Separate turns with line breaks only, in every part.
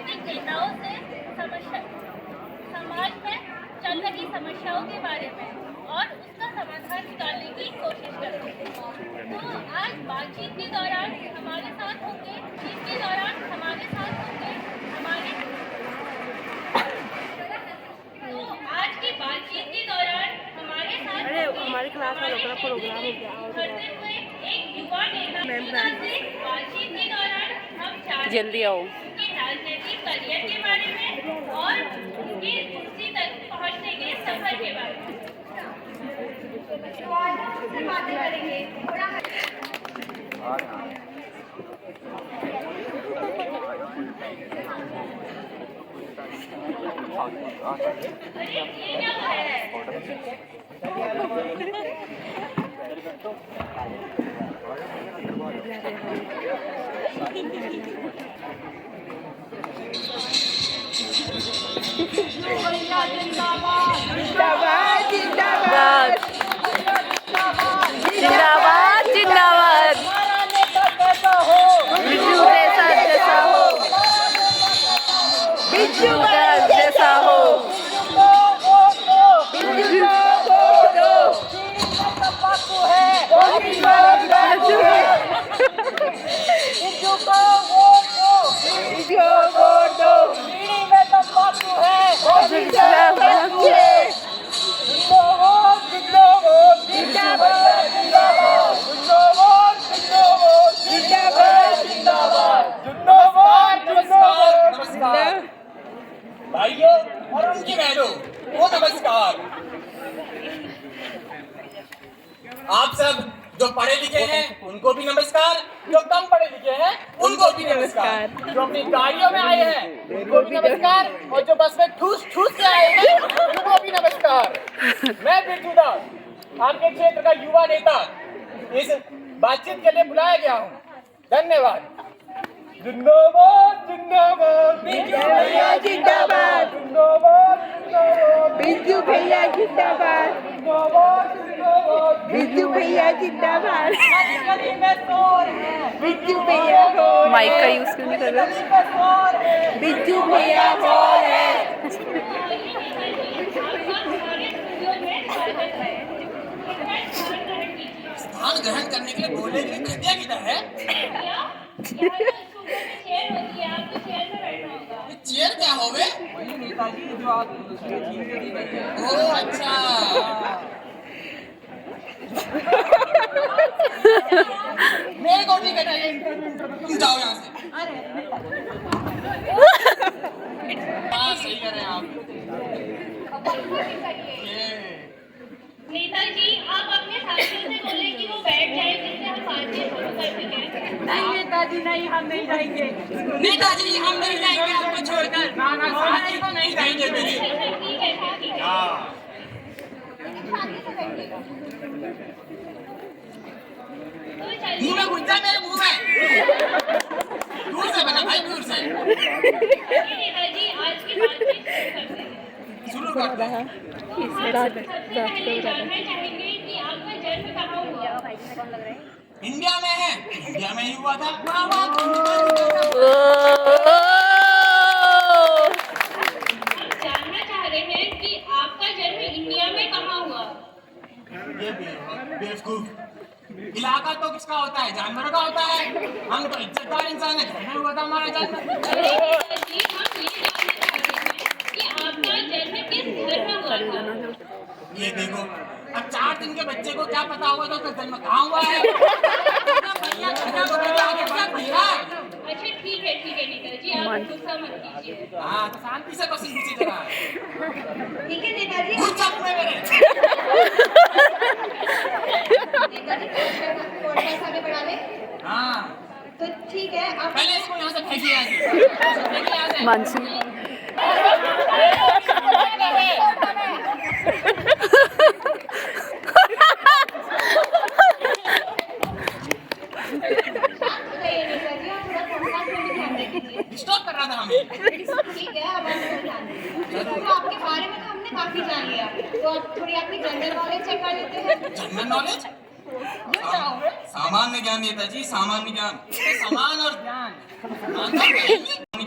राजनीतिक नेताओं से समाज में चल रही समस्याओं के बारे में और उसका समाधान निकालने की कोशिश करेंगे। तो आज बातचीत के दौरान हमारे साथ होंगे, इसके दौरान हमारे साथ होंगे तो आज की बातचीत के दौरान हमारे साथ
हमारे क्लास वालों का प्रोग्राम हो गया
करते हुए एक युवा नेता से बातचीत के दौरान हम
जल्दी आओ
उनके राजनीतिक करियर के बारे में और उनकी कुर्सी तक पहुंचने के सफर के बारे में बातें करेंगे। अरे ये क्या हो रहा है?
जिंदाबाद जिंदाबाद जिंदाबाद जिंदाबाद बिट्टू जैसा जैसा हो बिट्टू जैसा हो
भाइयों और उनकी बहनों वो नमस्कार। आप सब जो पढ़े लिखे हैं उनको भी नमस्कार, जो कम पढ़े लिखे हैं उनको भी नमस्कार, जो अपनी गाड़ियों में आए हैं उनको भी नमस्कार और जो बस में ठूस ठूस के आए हैं उनको भी नमस्कार। मैं बिट्टू दास आपके क्षेत्र का युवा नेता इस बातचीत के लिए बुलाया गया हूँ। धन्यवाद। जिंदाबाद जिंदाबाद
बिट्टू भैया जिंदाबाद
जिंदाबाद जिंदाबाद
बिट्टू भैया जिंदाबाद
जिंदाबाद जिंदाबाद
बिट्टू भैया जिंदाबाद बिट्टू भैया माइक का यूज क्यों नहीं कर रहे? बिट्टू भैया
स्थान ग्रहण करने के लिए बोलने के लिए खटिया किधर है? चेयर क्या हो गए? नेताजी जो आप ओह अच्छा। मेरे को नहीं कहता ये इंटरव्यू तुम जाओ यहाँ से। हाँ सही कर रहे हैं आप।
नेताजी आप अपने साथियों से बोले कि वो बैठ जाए जिससे हम बातचीत शुरू कर सकें।
नहीं नेताजी नहीं, हम नहीं जाएंगे।
नेताजी हम नहीं जाएंगे आपको छोड़कर। ना साथी तो नहीं जाएंगे मेरे।
ठीक है ठीक है।
हाँ।
तो
मुंह
चलिए
में घुस जा मेरे मुंह में। दूर से बना भाई दूर से।
नेताजी आज की बातचीत शुरू करते हैं।
शुरू करते हैं।
सबसे पहले जानना चाहेंगे कि आपका जन्म कहाँ हुआ?
इंडिया में है। इंडिया में ही हुआ था।
हम जानना चाह रहे हैं कि आपका जन्म इंडिया में कहाँ हुआ?
ये बेवकूफ। इलाका तो किसका होता है? जानवरों का होता है। हम तो इज्जतदार इंसान है। घर में हुआ था हमारा जन्म।
नेताजी हम ये जानना चाह रहे हैं कि आपका जन्म किस घर में हुआ था?
ये देखो अब 4 दिन के बच्चे को क्या पता होगा तो उसका जन्म कहाँ हुआ है?
अच्छा ठीक है नेताजी आप गुस्सा मत कीजिए।
हाँ तो शांति से बस नीचे जरा।
ठीक है नेताजी।
घुस जा मुंह में मेरे।
नेताजी पॉडकास्ट आगे बढ़ा ले।
हाँ
तो ठीक है आप
पहले इसको यहाँ से फेंकिए यहाँ से।
मानसी
डिस्टर्ब कर रहा था हमें।
ठीक है अब हम ध्यान देंगे। तो आपके बारे में तो हमने काफी जान लिया, तो अब थोड़ी अपनी जनरल नॉलेज चेक कर लेते हैं।
General knowledge? सामान्य ज्ञान नेताजी, सामान्य ज्ञान। समान और ज्ञान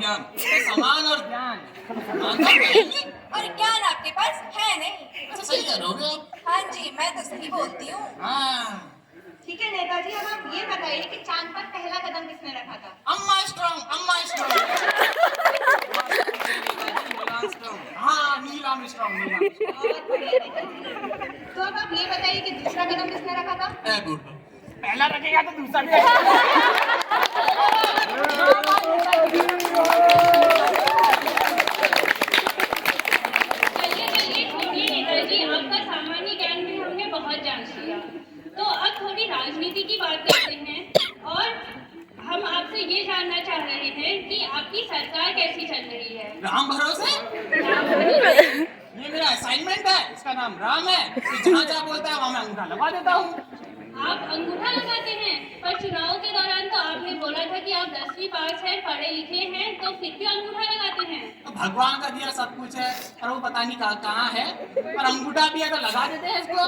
मैडम, तो सामान और ज्ञान। सामान तो कहेंगे।
और ज्ञान आपके पास है नहीं।
अच्छा सही कह रहे हो आप।
हाँ जी, मैं तो सही बोलती हूँ।
हाँ,
ठीक है नेताजी, अब आप ये बताइए कि चांद पर पहला कदम किसने रखा था?
अम्मा स्ट्रॉन्ग, अम्मा स्ट्रॉन्ग। हाँ, नीलम स्ट्रॉन्ग, नीलम स्ट्रॉन्ग।
बहुत बढ़िया नेताजी। तो अब आप ये बताइए कि दूसरा कदम किसने रखा था?
A good. पहला रखेगा तो दूसरा भी रखेगा।
चलिए चलिए छोड़िए नेताजी, आपका सामान्य ज्ञान में हमने बहुत जान लिया। तो अब थोड़ी राजनीति की बात करते हैं और हम आपसे ये जानना चाह रहे हैं कि आपकी सरकार कैसी चल रही है।
राम भरोसे? ये मेरा असाइनमेंट है, इसका नाम राम है। तो जहाँ जहाँ बोलता है वहाँ मैं अंगूठा लगा देता हूँ।
आप अंगूठा लगाते हैं, पर चुनाव के दौरान तो आपने बोला था कि आप 10वीं पास हैं, पढ़े लिखे हैं, तो फिर भी अंगूठा लगाते हैं।
तो भगवान का दिया सब कुछ है, और वो पता नहीं कहाँ है, और अंगूठा भी है तो लगा देते हैं इसको।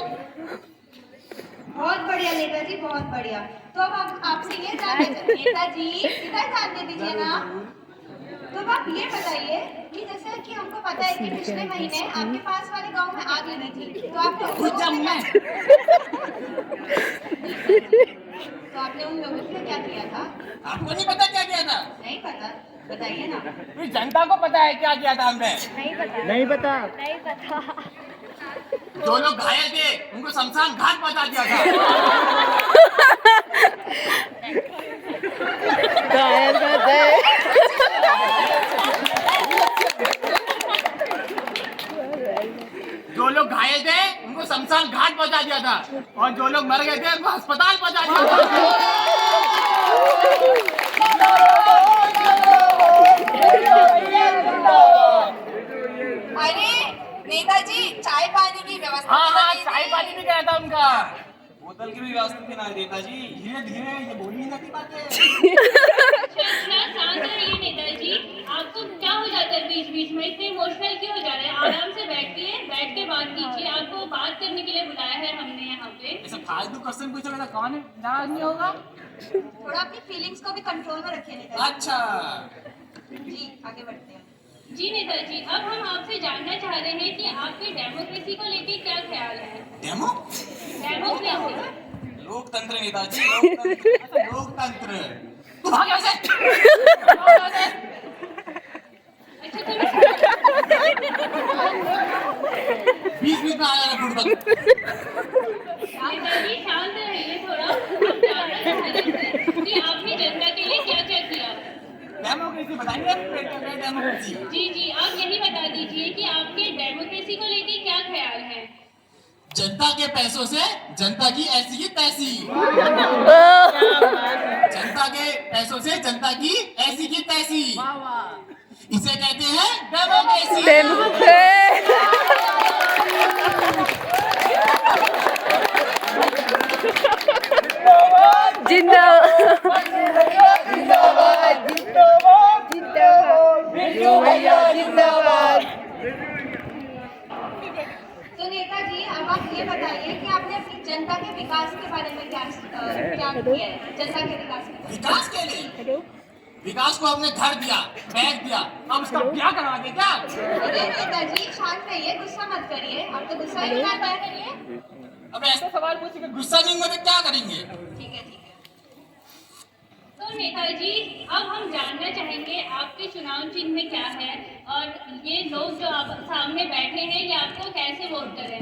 बहुत बढ़िया नेताजी, बहुत बढ़िया। तो अब आपसे ये जानना चाहते नेताजी, इधर ध्यान दे दीजिए ना। तो अब आप ये बताइए कि जैसे कि हमको पता है कि पिछले महीने आपके पास वाले गांव में आग लगी थी, तो आपने उन लोगों से तो आपने उन लोगों से क्या किया था?
आपको नहीं पता क्या किया था?
नहीं पता, बताइए ना।
इस जनता को पता है क्या किया था हमने।
नहीं पता
जो लोग घायल थे उनको शमशान घाट पहुंचा दिया था।
घायल कर दे
जो लोग घायल थे उनको शमशान घाट पहुंचा दिया था, और जो लोग मर गए थे उनको अस्पताल पहुंचा दिया था।
अरे नेताजी, चाय पानी की व्यवस्था
हाँ हाँ,
कीजिए।
चाय पानी भी गया था उनका। बोतल की भी व्यवस्था थी ना नेताजी। धीरे धीरे, ये बोल ही नहीं पाते।
अच्छा शांत रहिए नेताजी, आपको क्या हो जाता है बीच बीच में, इतने इमोशनल क्यों हो जा रहे हैं? आराम से बैठिए, बैठ के बात कीजिए। आपको बात करने के लिए बुलाया है हमने यहाँ पे।
ऐसा फालतू क्वेश्चन पूछोगे तो कौन नाराज नहीं होगा?
थोड़ा अपनी फीलिंग्स को भी कंट्रोल में रखिए नेताजी।
अच्छा,
जी, आगे बढ़ते हैं।
जी नेताजी, अब हम आपसे जानना चाह रहे हैं कि आपके डेमोक्रेसी को लेके क्या ख्याल है?
डेमो?
डेमोक्रेसी
लोकतंत्र नेताजी, लोकतंत्र। अच्छा, लोकतंत्र। तू भाग यहाँ से।
अच्छा तो
20 में आया है फुटबॉल।
नेताजी शांत रहिए थोड़ा। हम जानना चाह रहे थे कि आपने जनता के लिए क्या क्या किया।
डेमोक्रेसी बताइए, डेमोक्रेसी।
जी जी, आप यही बता दीजिए कि आपके डेमोक्रेसी को लेके क्या ख्याल है।
जनता के पैसों से जनता की ऐसी की तैसी। जनता के पैसों से जनता की ऐसी की तैसी। इसे कहते हैं डेमोक्रेसी।
जिंदाबाद
तो नेताजी, अब आप ये बताइए कि आपने अपनी जनता के विकास के बारे में क्या किया है? जनता के विकास के
विकास के लिए विकास को हमने घर दिया, बैग दिया, अब उसका ब्याह करवा दे क्या?
अरे नेताजी, शांत रहिए, गुस्सा मत करिए। आप तो गुस्सा ही मत करिए।
अब ऐसा सवाल पूछे कि गुस्सा नहीं हुआ तो क्या करेंगे?
ठीक है, ठीक है।
तो नेताजी, अब हम जानना चाहेंगे आपके चुनाव चिन्ह क्या है और ये लोग जो आप सामने बैठे हैं ये आपको कैसे वोट करें।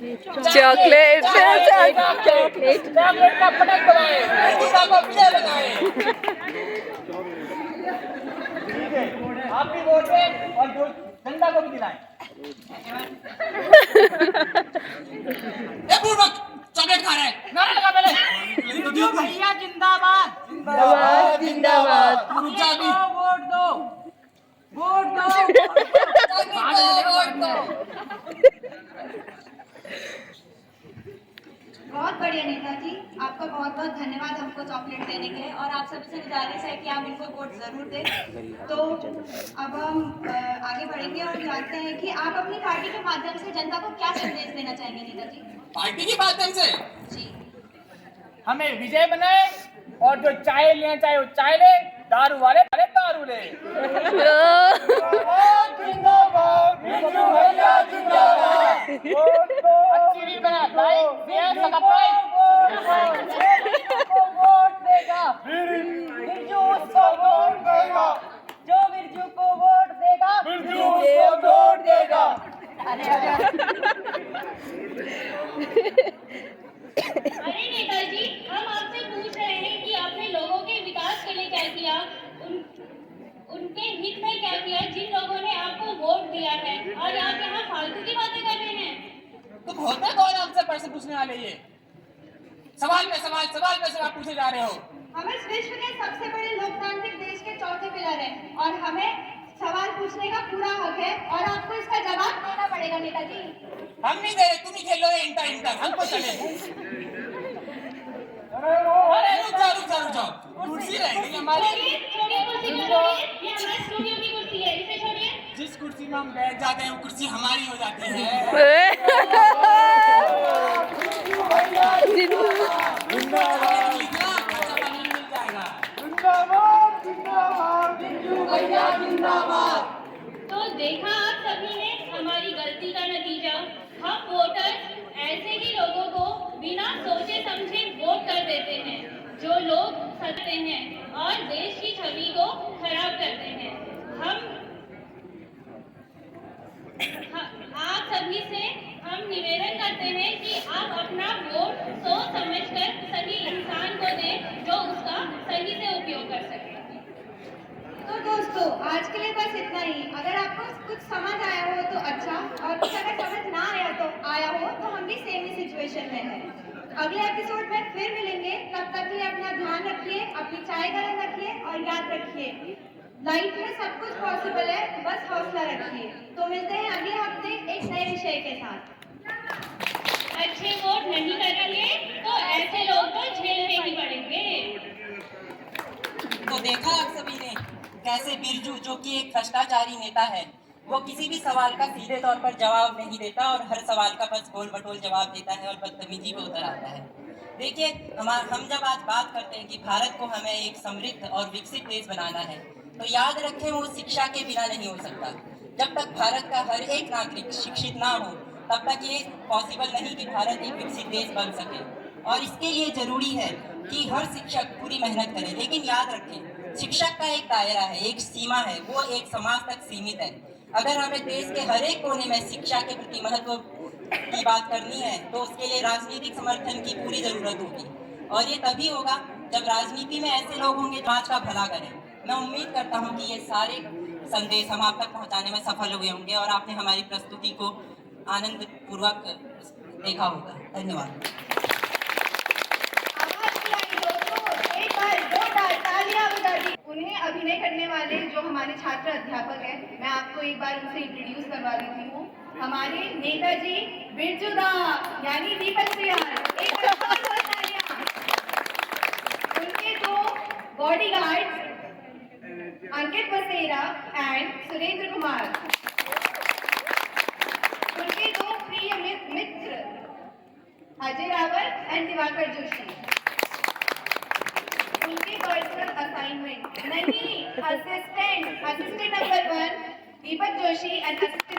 चॉकलेट
चॉकलेट का पटक बनाए, गुस्सा को पिले बनाए। ठीक है, आप भी वोट दें और जो जनता को भी दिलाएं। पूर्वक चॉकलेट खा रहे हैं, नारा लगा पहले। भैया जिंदाबाद,
जिंदाबाद जिंदाबाद
रुक जा अभी।
वोट दो, वोट दो, वोट दो। बहुत बढ़िया नेताजी, आपका बहुत बहुत धन्यवाद हमको चॉकलेट देने के लिए, और आप सभी से गुजारिश है कि आप इनको वोट जरूर दें। तो अब हम आगे बढ़ेंगे और जानते हैं कि आप अपनी पार्टी के माध्यम से जनता को क्या संदेश देना चाहेंगे नेताजी।
पार्टी के माध्यम से
जी,
हमें विजय बनाए, और जो चाय लेना चाहे वो चाय ले, दारू वाले दारू ले। जिंदाबाद बिरजू भैया जिंदाबाद। अच्छी रील बना, लाइक शेयर सब्सक्राइब।
वोट देगा बिरजू उसको वोट देगा, जो बिरजू को वोट देगा
बिरजू उसको वोट देगा।
अरे नेताजी, हम आपसे पूछ रहे हैं कि आपने लोगों के विकास के लिए क्या किया, उनके हित में क्या किया, जिन लोगों ने आपको वोट दिया है, और आप यहाँ फालतू की बातें कर रहे हैं।
तुम होते कौन हमसे प्रश्न पूछने वाले? ये सवाल पे सवाल पूछे जा रहे हो।
हम इस विश्व के सबसे बड़े लोकतांत्रिक देश के चौथे पिलर हैं और हमें सवाल पूछने का पूरा हक है और आपको इसका जवाब देना पड़ेगा नेताजी।
हम नहीं दे रहे, तुम ही खेलो इंटर हमको चले। अरे रुक जाओ, कुर्सी रहेगी हमारी।
छोड़िए कुर्सी को, छोड़िए, ये हमारे स्टूडियो की कुर्सी है, इसे छोड़िए।
जिस कुर्सी में हम बैठ जाते हैं वो कुर्सी हमारी हो जाती है।
तो देखा आप सभी ने हमारी गलती का नतीजा। हम वोटर्स ऐसे ही लोगों को बिना सोचे समझे वोट कर देते हैं, जो लोग सकते हैं और देश की छवि को खराब करते हैं। आप सभी से हम निवेदन करते हैं कि आप अपना वोट सोच समझकर सही इंसान को दें जो उसका सही से उपयोग कर सके।
तो दोस्तों आज के लिए बस इतना ही। अगर आपको कुछ समझ आया हो तो अच्छा, और कुछ अगर समझ ना आया हो तो हम भी सेम ही सिचुएशन में हैं। अगले एपिसोड में फिर मिलेंगे, तब तक के लिए अपना ध्यान रखिए, अपनी चाय गर्म रखिए और याद रखिए लाइफ में सब कुछ पॉसिबल है, बस हौसला रखिए। तो मिलते हैं अगले हफ्ते एक नए विषय के साथ।
अच्छे वोट नहीं करेंगे तो ऐसे लोग तो झेलने ही पड़ेंगे।
तो देखा आप सभी ने कैसे बिरजू, जो कि एक भ्रष्टाचारी नेता है, वो किसी भी सवाल का सीधे तौर पर जवाब नहीं देता और हर सवाल का बस गोल मटोल जवाब देता है और बदतमीजी पे उतर आता है। देखिए, हम जब आज बात करते हैं कि भारत को हमें एक समृद्ध और विकसित देश बनाना है, तो याद रखें वो शिक्षा के बिना नहीं हो सकता। जब तक भारत का हर एक नागरिक शिक्षित ना हो, तब तक ये पॉसिबल नहीं कि भारत एक विकसित देश बन सके। और इसके लिए जरूरी है कि हर शिक्षक पूरी मेहनत करे। लेकिन याद रखें, शिक्षक का एक दायरा है, एक सीमा है, वो एक समाज तक सीमित है। अगर हमें देश के हर एक कोने में शिक्षा के प्रति महत्व की बात करनी है, तो उसके लिए राजनीतिक समर्थन की पूरी जरूरत होगी। और ये तभी होगा जब राजनीति में ऐसे लोग होंगे जो समाज का भला करें। मैं उम्मीद करता हूँ कि ये सारे संदेश हम आप तक पहुँचाने में सफल हुए होंगे और आपने हमारी प्रस्तुति को आनंद पूर्वक देखा होगा। धन्यवाद।
उन्हें अभिनय करने वाले जो हमारे छात्र अध्यापक हैं, मैं आपको एक बार उनसे इंट्रोड्यूस करवा देती हूँ। हमारे नेताजी बिरजू दा यानी दीपक सिंह, एक उनके दो बॉडीगार्ड्स अंकित बसेरा एंड सुरेंद्र कुमार, उनके दो प्रिय मित्र अजय रावत एंड दिवाकर जोशी, उनके पर्सनल असाइनमेंट नहीं, assistant number 1 Deepak Joshi and assistant